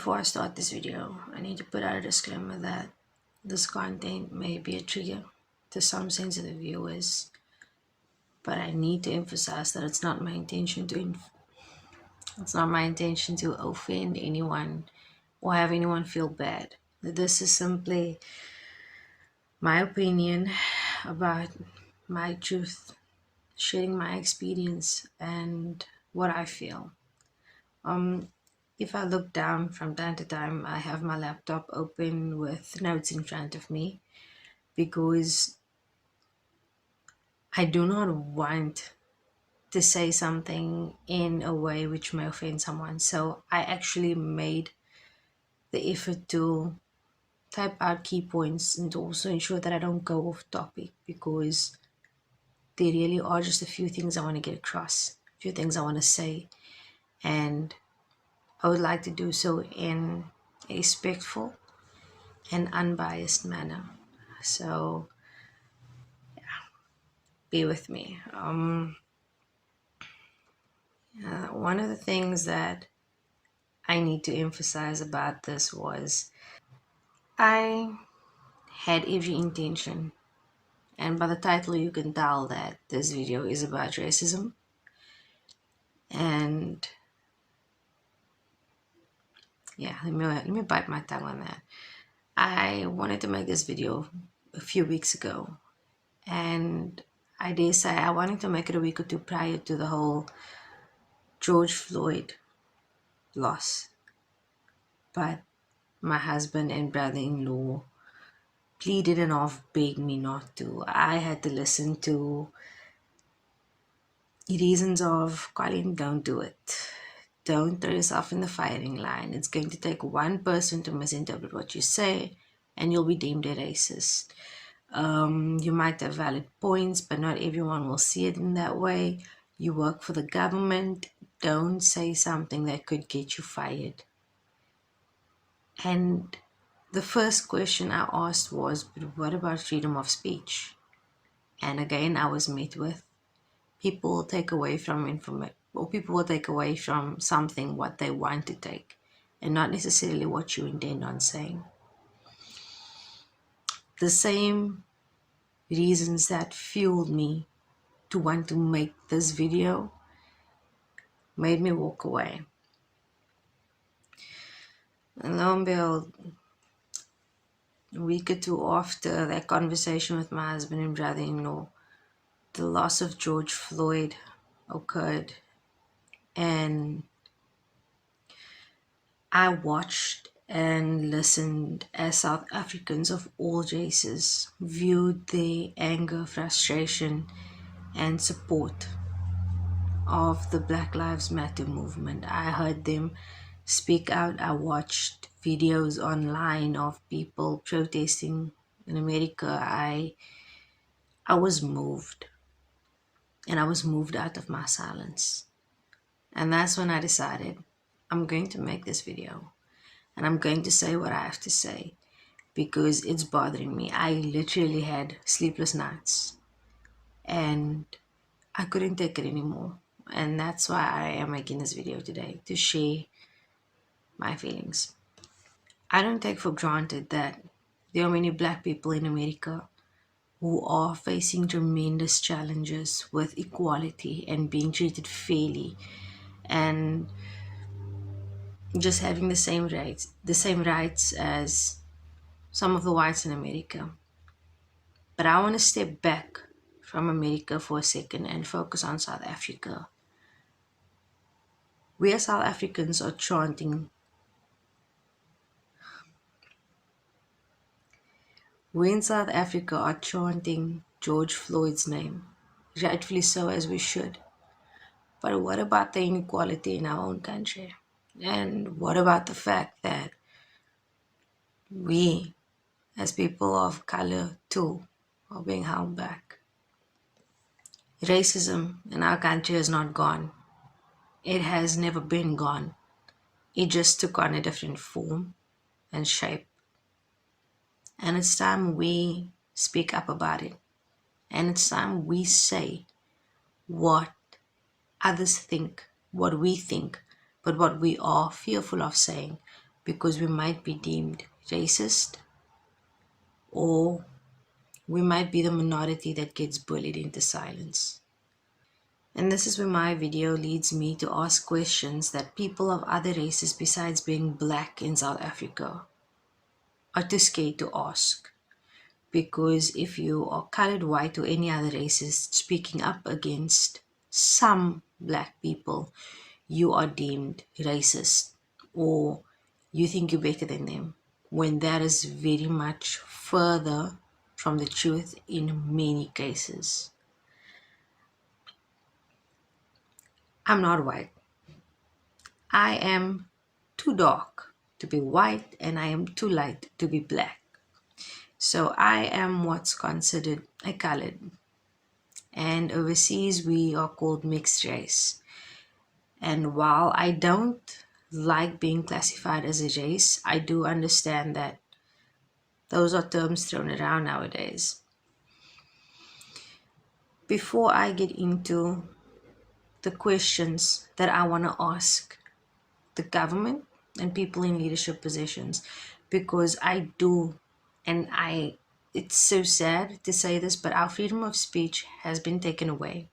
Before I start this video, I need to put out a disclaimer that this content may be a trigger to some sensitive viewers, but I need to emphasize that it's not my intention to offend anyone or have anyone feel bad. This is simply my opinion about my truth, sharing my experience and what I feel. If I look down from time to time, I have my laptop open with notes in front of me because I do not want to say something in a way which may offend someone. So I actually made the effort to type out key points and to also ensure that I don't go off topic because there really are just a few things I want to get across, a few things I want to say, and I would like to do so in a respectful and unbiased manner. So be with me. One of the things that I need to emphasize about this was I had every intention, and by the title you can tell that this video is about racism. And yeah, let me bite my tongue on that. I wanted to make this video a few weeks ago, and I dare say I wanted to make it a week or two prior to the whole George Floyd loss. But my husband and brother-in-law pleaded and half begged me not to. I had to listen to reasons of, Colleen, don't do it. Don't throw yourself in the firing line. It's going to take one person to misinterpret what you say and you'll be deemed a racist. You might have valid points, but not everyone will see it in that way. You work for the government. Don't say something that could get you fired. And the first question I asked was, but what about freedom of speech? And again, I was met with, people will take away from information, or people will take away from something what they want to take, and not necessarily what you intend on saying. The same reasons that fueled me to want to make this video made me walk away. And lo and behold, a week or two after that conversation with my husband and brother-in-law, the loss of George Floyd occurred, and I watched and listened as South Africans of all races viewed their anger, frustration, and support of the Black Lives Matter movement. I heard them speak out. I watched videos online of people protesting in America. I was moved, and I was moved out of my silence. And that's when I decided I'm going to make this video and I'm going to say what I have to say because it's bothering me. I literally had sleepless nights and I couldn't take it anymore. And that's why I am making this video today, to share my feelings. I don't take for granted that there are many Black people in America who are facing tremendous challenges with equality and being treated fairly and just having the same rights as some of the whites in America. But I want to step back from America for a second and focus on South Africa. We as South Africans are chanting. We in South Africa are chanting George Floyd's name, rightfully so, as we should. But what about the inequality in our own country? And what about the fact that we, as people of color too, are being held back? Racism in our country is not gone. It has never been gone. It just took on a different form and shape. And it's time we speak up about it. And it's time we say what others think, what we think, but what we are fearful of saying because we might be deemed racist, or we might be the minority that gets bullied into silence. And this is where my video leads me to ask questions that people of other races besides being black in South Africa are too scared to ask. Because if you are colored, white, or any other races speaking up against some black people, you are deemed racist, or you think you're better than them, when that is very much further from the truth in many cases. I'm not white. I am too dark to be white, and I am too light to be black. So I am what's considered a colored. And overseas, we are called mixed race. And while I don't like being classified as a race, I do understand that those are terms thrown around nowadays. Before I get into the questions that I want to ask the government and people in leadership positions, because I do, and it's so sad to say this, but our freedom of speech has been taken away.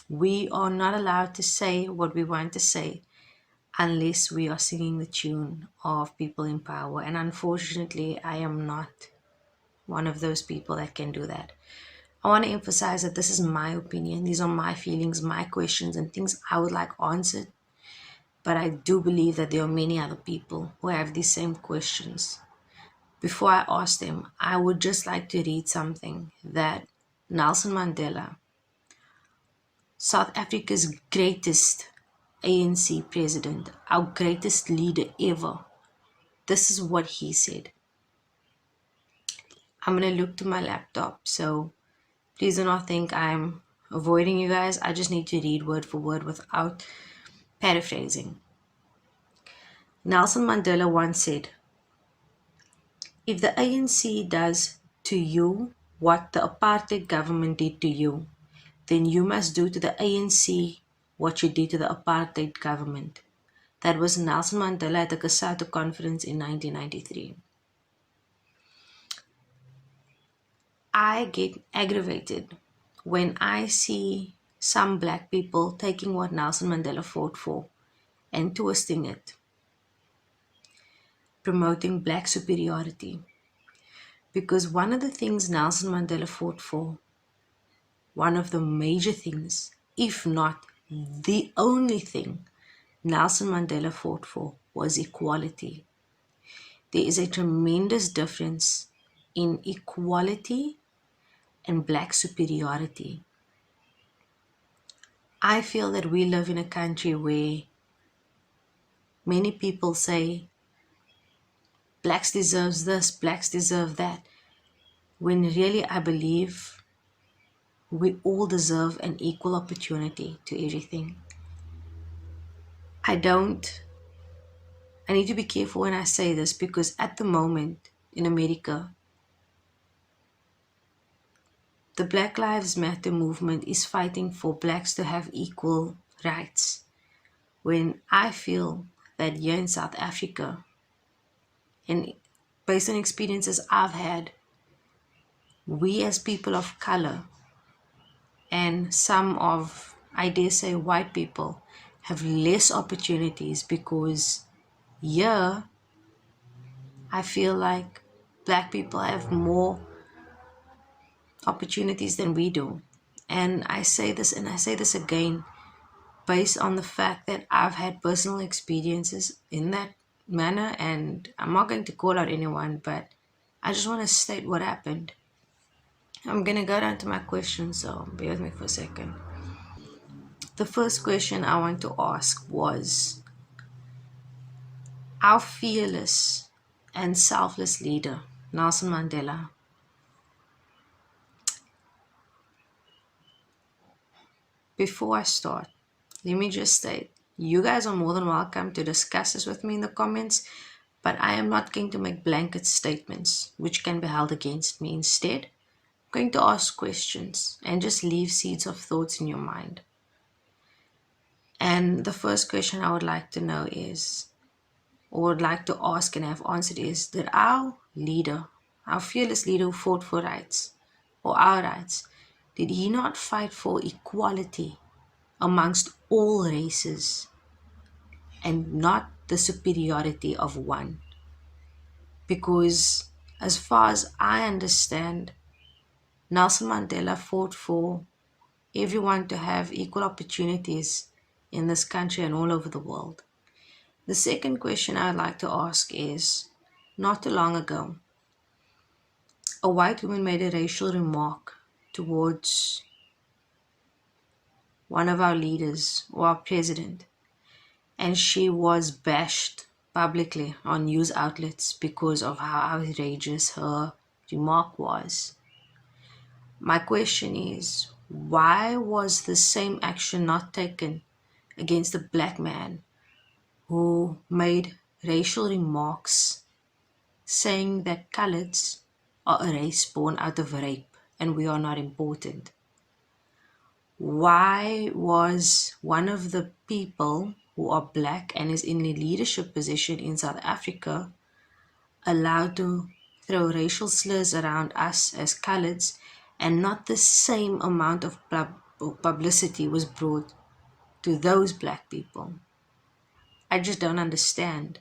We are not allowed to say what we want to say unless we are singing the tune of people in power. And unfortunately, I am not one of those people that can do that. I want to emphasize that this is my opinion. These are my feelings, my questions, and things I would like answered. But I do believe that there are many other people who have these same questions. Before I ask them, I would just like to read something that Nelson Mandela, South Africa's greatest ANC president, our greatest leader ever, this is what he said. I'm going to look to my laptop, so please do not think I'm avoiding you guys. I just need to read word for word without paraphrasing. Nelson Mandela once said, "If the ANC does to you what the apartheid government did to you, then you must do to the ANC what you did to the apartheid government." That was Nelson Mandela at the COSATU conference in 1993. I get aggravated when I see some black people taking what Nelson Mandela fought for and twisting it, promoting black superiority. Because one of the things Nelson Mandela fought for, one of the major things, if not the only thing Nelson Mandela fought for, was equality. There is a tremendous difference in equality and black superiority. I feel that we live in a country where many people say blacks deserve this, blacks deserve that, when really I believe we all deserve an equal opportunity to everything. I need to be careful when I say this, because at the moment in America, the Black Lives Matter movement is fighting for blacks to have equal rights. When I feel that here in South Africa, and based on experiences I've had, we as people of color and some of, I dare say, white people have less opportunities, because here I feel like black people have more opportunities than we do. And I say this and I say this again based on the fact that I've had personal experiences in that manner, and I'm not going to call out anyone, but I just want to state what happened. I'm going to go down to my questions, so bear with me for a second. The first question I want to ask was, our fearless and selfless leader, Nelson Mandela, before I start, let me just state, you guys are more than welcome to discuss this with me in the comments, but I am not going to make blanket statements which can be held against me. Instead, I'm going to ask questions and just leave seeds of thoughts in your mind. And the first question I would like to know is, or would like to ask and have answered is that our leader, our fearless leader who fought for rights, or our rights, did he not fight for equality amongst all races and not the superiority of one? Because, as far as I understand, Nelson Mandela fought for everyone to have equal opportunities in this country and all over the world. The second question I'd like to ask is, not too long ago, a white woman made a racial remark towards one of our leaders or our president, and she was bashed publicly on news outlets because of how outrageous her remark was. My question is, why was the same action not taken against a black man who made racial remarks saying that coloreds are a race born out of rape and we are not important? Why was one of the people who are black and is in a leadership position in South Africa allowed to throw racial slurs around us as coloreds, and not the same amount of publicity was brought to those black people? I just don't understand.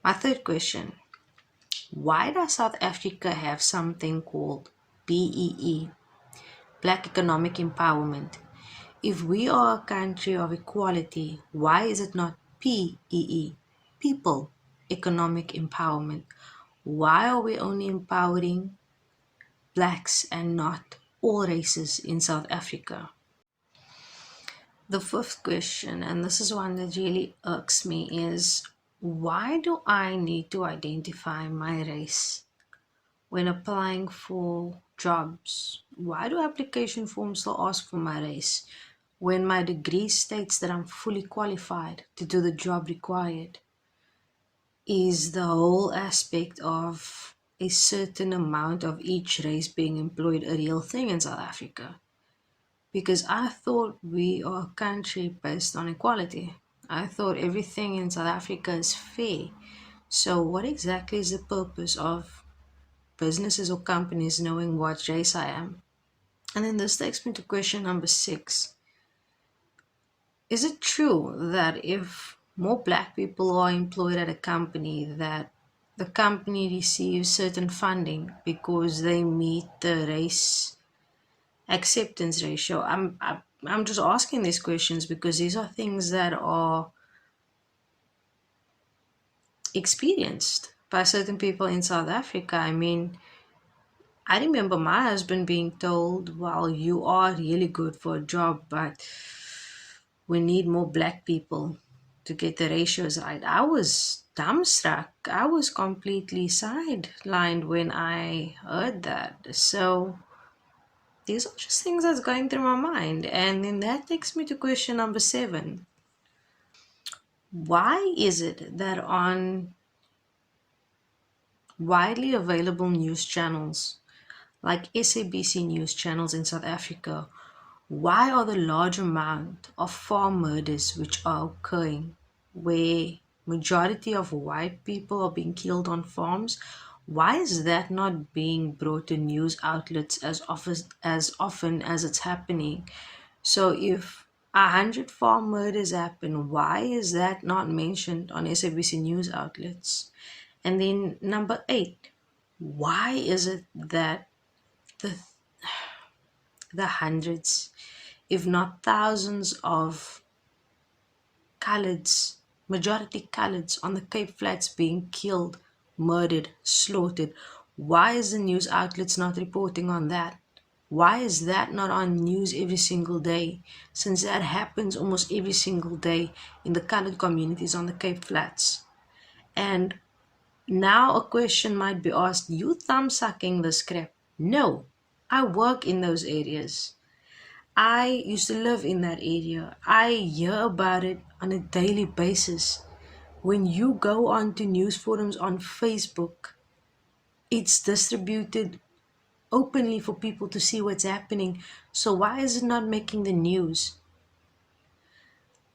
My third question: why does South Africa have something called BEE, Black Economic Empowerment? If we are a country of equality, why is it not PEE, People Economic Empowerment? Why are we only empowering blacks and not all races in South Africa? The fifth question, and this is one that really irks me, is why do I need to identify my race when applying for jobs? Why do application forms still ask for my race when my degree states that I'm fully qualified to do the job required? Is the whole aspect of a certain amount of each race being employed a real thing in South Africa? Because I thought we are a country based on equality. I thought everything in South Africa is fair. So, what exactly is the purpose of businesses or companies knowing what race I am? And then this takes me to question number 6. Is it true that if more black people are employed at a company, that the company receives certain funding because they meet the race acceptance ratio? I'm just asking these questions because these are things that are experienced by certain people in South Africa. I mean, I remember my husband being told, well, you are really good for a job, but we need more black people to get the ratios right. I was dumbstruck. I was completely sidelined when I heard that. So these are just things that's going through my mind. And then that takes me to question number 7. Why is it that on widely available news channels like SABC news channels in South Africa, why are the large amount of farm murders which are occurring, where majority of white people are being killed on farms, why is that not being brought to news outlets as often as it's happening? So if 100 farm murders happen, why is that not mentioned on SABC news outlets? And then number 8, why is it that the the hundreds, if not thousands of coloreds, majority coloreds on the Cape Flats being killed, murdered, slaughtered? Why is the news outlets not reporting on that? Why is that not on news every single day? Since that happens almost every single day in the colored communities on the Cape Flats. And now a question might be asked, you thumb sucking this crap? No, I work in those areas. I used to live in that area. I hear about it on a daily basis. When you go onto news forums on Facebook, it's distributed openly for people to see what's happening. So why is it not making the news?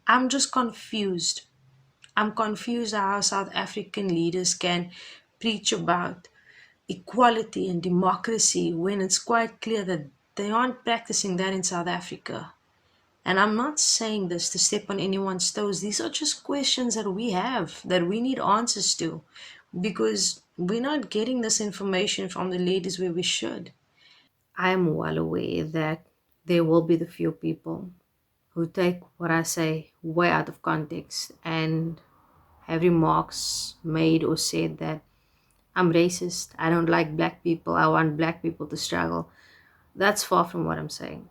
I'm just confused. I'm confused how South African leaders can preach about equality and democracy when it's quite clear that they aren't practicing that in South Africa. And I'm not saying this to step on anyone's toes. These are just questions that we have, that we need answers to, because we're not getting this information from the ladies where we should. I am well aware that there will be the few people who take what I say way out of context and have remarks made or said that I'm racist, I don't like black people, I want black people to struggle. That's far from what I'm saying.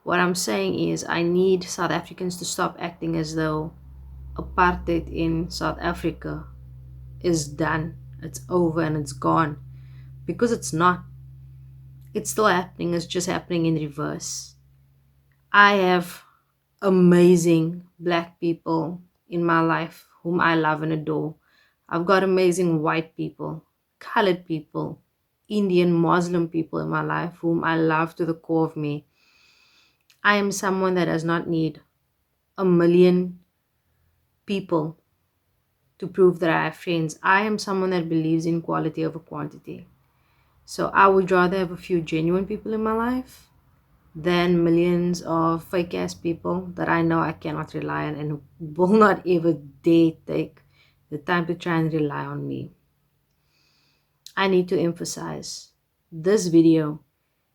What I'm saying is, I need South Africans to stop acting as though apartheid in South Africa is done, it's over, and it's gone. Because it's not. It's still happening, it's just happening in reverse. I have amazing black people in my life whom I love and adore. I've got amazing white people, colored people, Indian, Muslim people in my life whom I love to the core of me. I am someone that does not need a million people to prove that I have friends. I am someone that believes in quality over quantity. So I would rather have a few genuine people in my life than millions of fake ass people that I know I cannot rely on and will not ever dare take the time to try and rely on me. I need to emphasize this video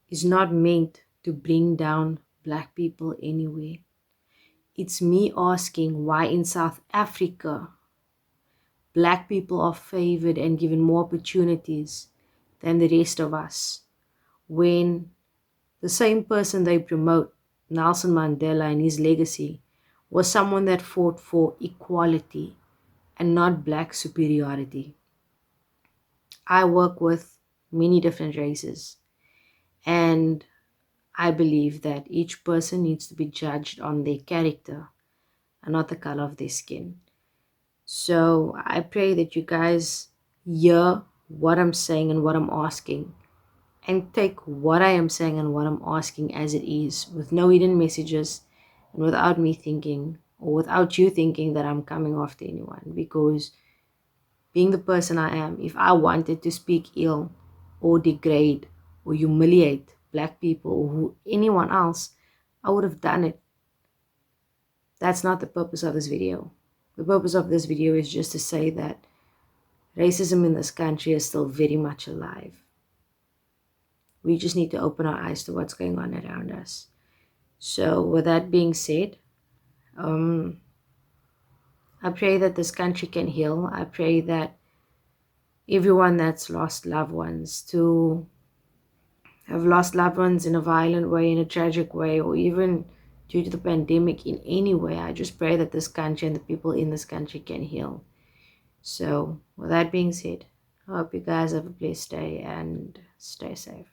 is not meant to bring down black people anywhere. It's me asking why in South Africa black people are favored and given more opportunities than the rest of us, when the same person they promote, Nelson Mandela and his legacy, was someone that fought for equality and not black superiority. I work with many different races, and I believe that each person needs to be judged on their character and not the color of their skin. So I pray that you guys hear what I'm saying and what I'm asking, and take what I am saying and what I'm asking as it is, with no hidden messages and without me thinking or without you thinking that I'm coming after anyone. Because being the person I am, if I wanted to speak ill or degrade or humiliate black people or anyone else, I would have done it. That's not the purpose of this video. The purpose of this video is just to say that racism in this country is still very much alive. We just need to open our eyes to what's going on around us. So with that being said, I pray that this country can heal. I pray that everyone that's lost loved ones, to have lost loved ones in a violent way, in a tragic way, or even due to the pandemic in any way, I just pray that this country and the people in this country can heal. So with that being said, I hope you guys have a blessed day and stay safe.